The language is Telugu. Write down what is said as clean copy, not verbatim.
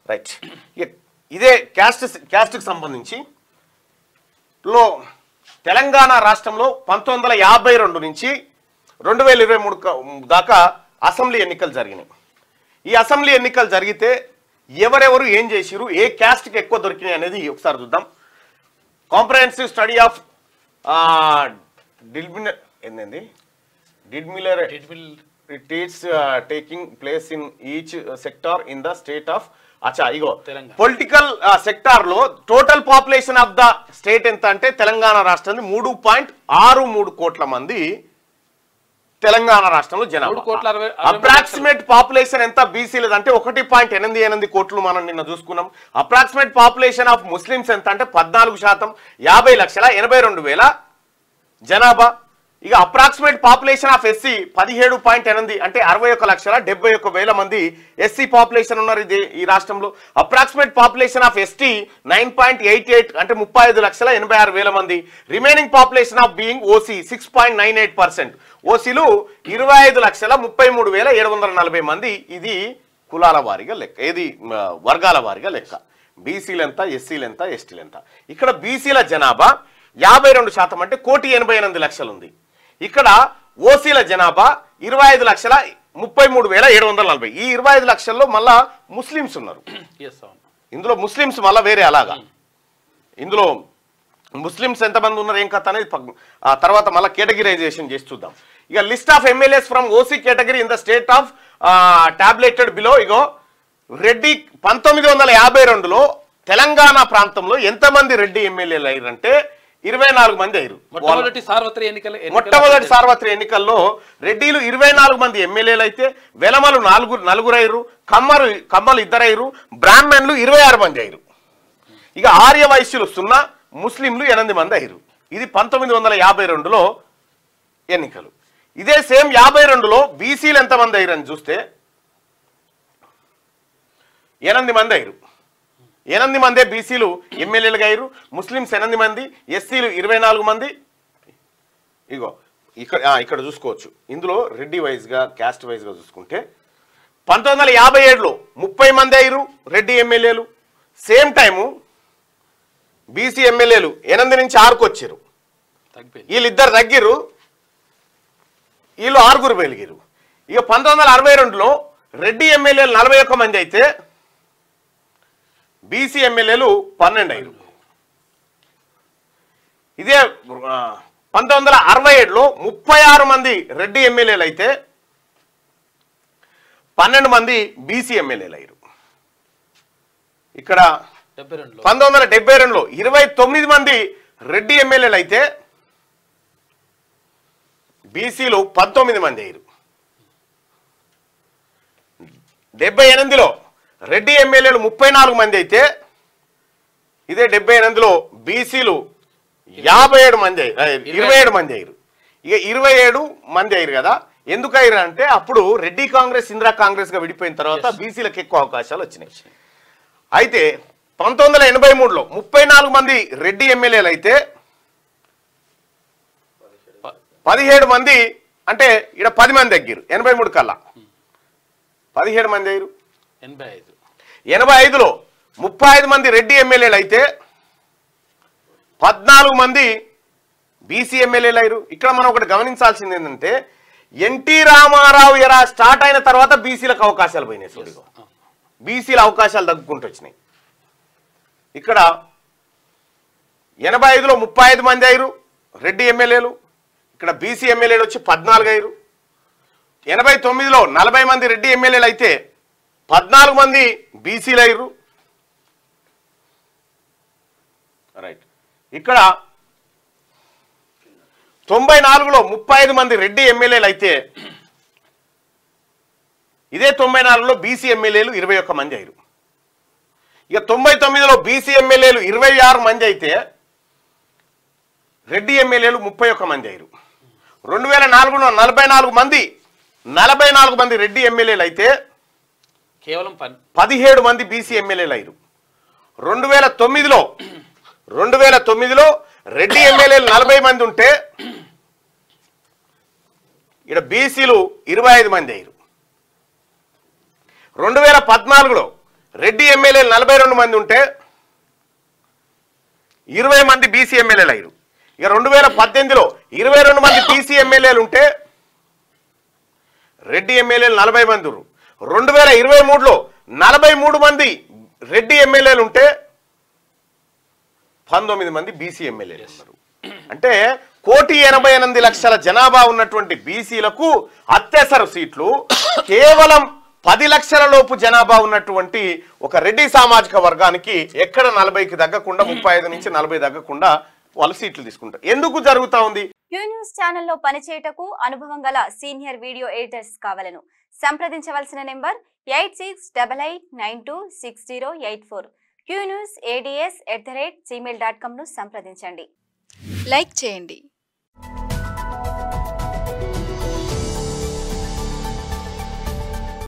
రైట్. ఇదే క్యాస్ట్కి సంబంధించి తెలంగాణ రాష్ట్రంలో 1952 నుంచి 2023 దాకా అసెంబ్లీ ఎన్నికలు జరిగినాయి. ఈ అసెంబ్లీ ఎన్నికలు జరిగితే ఎవరెవరు ఏం చేసిరు, ఏ క్యాస్ట్కి ఎక్కువ దొరికినాయి అనేది ఒకసారి చూద్దాం. Comprehensive study of dissimilarities taking place in each sector in the state of ఇగో పొలిటికల్ సెక్టార్ లో total population of the state ఎంత అంటే తెలంగాణ రాష్ట్రాన్ని 3.63 కోట్ల మంది తెలంగాణ రాష్ట్రంలో జనాభా. అప్రాక్సిమేట్ పాపులేషన్ ఎంత బీసీలది అంటే 1.88 కోట్లు మనం నిన్న చూసుకున్నాం. అప్రాక్సిమేట్ పాపులేషన్ ఆఫ్ ముస్లిమ్స్ ఎంత అంటే 14%, 50,82,000 జనాభా. ఇక అప్రాక్సిమేట్ పాపులేషన్ ఆఫ్ ఎస్సీ 17.8 అంటే 61,71,000 మంది ఎస్సీ పాపులేషన్ ఉన్నారు ఈ రాష్ట్రంలో. అప్రాక్సిమేట్ పాపులేషన్ ఆఫ్ ఎస్టీ 9.88 అంటే 35,86,000 మంది. Remaining population of being OC 6.98%. ఓసీలు 25,33,740 మంది. ఇది కులాల వారీగా లెక్క, ఏది వర్గాల వారీగా లెక్క. బీసీలు ఎంత, ఎస్సీలు ఎంత, ఎస్టీలు ఎంత. ఇక్కడ బీసీల జనాభా 52% అంటే 1,88,00,000 ఉంది. ఇక్కడ ఓసీల జనాభా 25,33,740. ఈ 25 లక్షల్లో మళ్ళా ముస్లిమ్స్ ఉన్నారు. ఇందులో ముస్లిమ్స్ మళ్ళీ వేరే అలాగా. ఇందులో ముస్లిమ్స్ ఎంతమంది ఉన్నారు ఏం కథ అనేది తర్వాత మళ్ళీ కేటగిరైజేషన్ చేసి చూద్దాం. ఇక list of MLAs from OC category in the state of tabulated below. ఇగో రెడ్డి 1952లో తెలంగాణ ప్రాంతంలో ఎంతమంది రెడ్డి ఎమ్మెల్యేలు అయ్యారంటే 24 మంది అయ్యారు. మొట్టమొదటి సార్వత్రిక ఎన్నికల్లో రెడ్డిలు 24 మంది ఎమ్మెల్యేలు అయితే వెలమలు 4 అయ్యారు, కమ్మలు 2 అయ్యారు, బ్రాహ్మణులు 26 మంది అయ్యారు. ఇక ఆర్య వైశ్యులు 0, ముస్లింలు 8 మంది అయ్యారు. ఇది 1952లో ఎన్నికలు. ఇదే సేమ్ 52లో బీసీలు ఎంతమంది అయ్యారని చూస్తే 8 మంది అయ్యారు. 8 మందే బీసీలు ఎమ్మెల్యేలుగా అయ్యారు. ముస్లిమ్స్ 8 మంది, ఎస్సీలు 24 మంది. ఇగో ఇక్కడ చూసుకోవచ్చు. ఇందులో రెడ్డి వైజ్గా క్యాస్ట్ వైజ్గా చూసుకుంటే 1957లో 30 మంది అయ్యారు రెడ్డి ఎమ్మెల్యేలు. సేమ్ టైము బీసీ ఎమ్మెల్యేలు 8 నుంచి 6కు వచ్చారు. వీళ్ళిద్దరు తగ్గిరు, వీళ్ళు 6 పెరిగారు. ఇక 1962లో రెడ్డి ఎమ్మెల్యేలు 41 మంది అయితే బీసీ ఎమ్మెల్యేలు 12 అయ్యారు. ఇదే 1967లో 36 మంది రెడ్డి ఎమ్మెల్యేలు అయితే 12 మంది బీసీ ఎమ్మెల్యేలు అయ్యారు. ఇక్కడ 1972లో 29 మంది రెడ్డి ఎమ్మెల్యేలు అయితే బీసీలు 19 మంది అయ్యారు. 78లో రెడ్డి ఎమ్మెల్యేలు 34 మంది అయితే ఇదే 78లో బీసీలు 27 మంది 27 మంది అయ్యారు. ఇక 27 మంది అయ్యారు కదా. ఎందుకు అయ్యారు అంటే అప్పుడు రెడ్డి కాంగ్రెస్ ఇందిరా కాంగ్రెస్గా విడిపోయిన తర్వాత బీసీలకు ఎక్కువ అవకాశాలు వచ్చినాయి. అయితే 1983లో 34 మంది రెడ్డి ఎమ్మెల్యేలు అయితే 17 మంది అంటే ఇక్కడ 10 మంది తగ్గారు. 83 కల్లా 17 మంది అయ్యారు. 85లో 35 మంది రెడ్డి ఎమ్మెల్యేలు అయితే 14 మంది బీసీ ఎమ్మెల్యేలు అయ్యారు. ఇక్కడ మనం ఒకటి గమనించాల్సింది ఏంటంటే ఎన్టీ రామారావు ఎరా స్టార్ట్ అయిన తర్వాత బీసీలకు అవకాశాలు పోయినాయి. చూడు, బీసీల అవకాశాలు తగ్గుకుంటూ వచ్చినాయి. ఇక్కడ 85లో 35 మంది అయ్యారు రెడ్డి ఎమ్మెల్యేలు. ఇక్కడ బీసీ ఎమ్మెల్యేలు వచ్చి 14 అయ్యారు. 89లో 40 మంది రెడ్డి ఎమ్మెల్యేలు అయితే 14 మంది బీసీలు అయ్యారు. రైట్. ఇక్కడ 94లో 35 మంది రెడ్డి ఎమ్మెల్యేలు అయితే ఇదే 94లో బీసీ ఎమ్మెల్యేలు 21 మంది అయ్యారు. ఇక 99లో బీసీ ఎమ్మెల్యేలు 26 మంది అయితే రెడ్డి ఎమ్మెల్యేలు 31 మంది అయ్యారు. 2004లో 44 మంది రెడ్డి ఎమ్మెల్యేలు అయితే కేవలం 17 మంది బీసీ ఎమ్మెల్యేలు అయ్యారు. 2009లో రెడ్డి ఎమ్మెల్యేలు 40 మంది ఉంటే ఇక్కడ బీసీలు 25 మంది అయ్యారు. 2014లో రెడ్డి ఎమ్మెల్యేలు 42 మంది ఉంటే 20 మంది బీసీ ఎమ్మెల్యేలు అయ్యారు. ఇక 2018లో 22 మంది బీసీ ఎమ్మెల్యేలు ఉంటే రెడ్డి ఎమ్మెల్యేలు 40 మంది. 2023లో 43 మంది రెడ్డి ఎమ్మెల్యేలు ఉంటే 19 మంది బీసీ ఎమ్మెల్యేలు ఉన్నారు. అంటే 1,88,00,000 జనాభా ఉన్నటువంటి బీసీలకు అత్యవసర సీట్లు కేవలం 10 లక్షల లోపు జనాభా ఉన్నటువంటి ఒక రెడ్డి సామాజిక వర్గానికి ఎక్కడ 40కి తగ్గకుండా 35 నుంచి 40 తగ్గకుండా వాళ్ళు సీట్లు తీసుకుంటారు. ఎందుకు జరుగుతా ఉంది? క్యూ న్యూస్ ఛానల్లో పనిచేయటకు అనుభవం గల సీనియర్ వీడియో ఎడిటర్స్ కావాలను సంప్రదించవలసిన నెంబర్ 8688926084. qnewsads@gmail.com ను సంప్రదించండి. లైక్ చేయండి.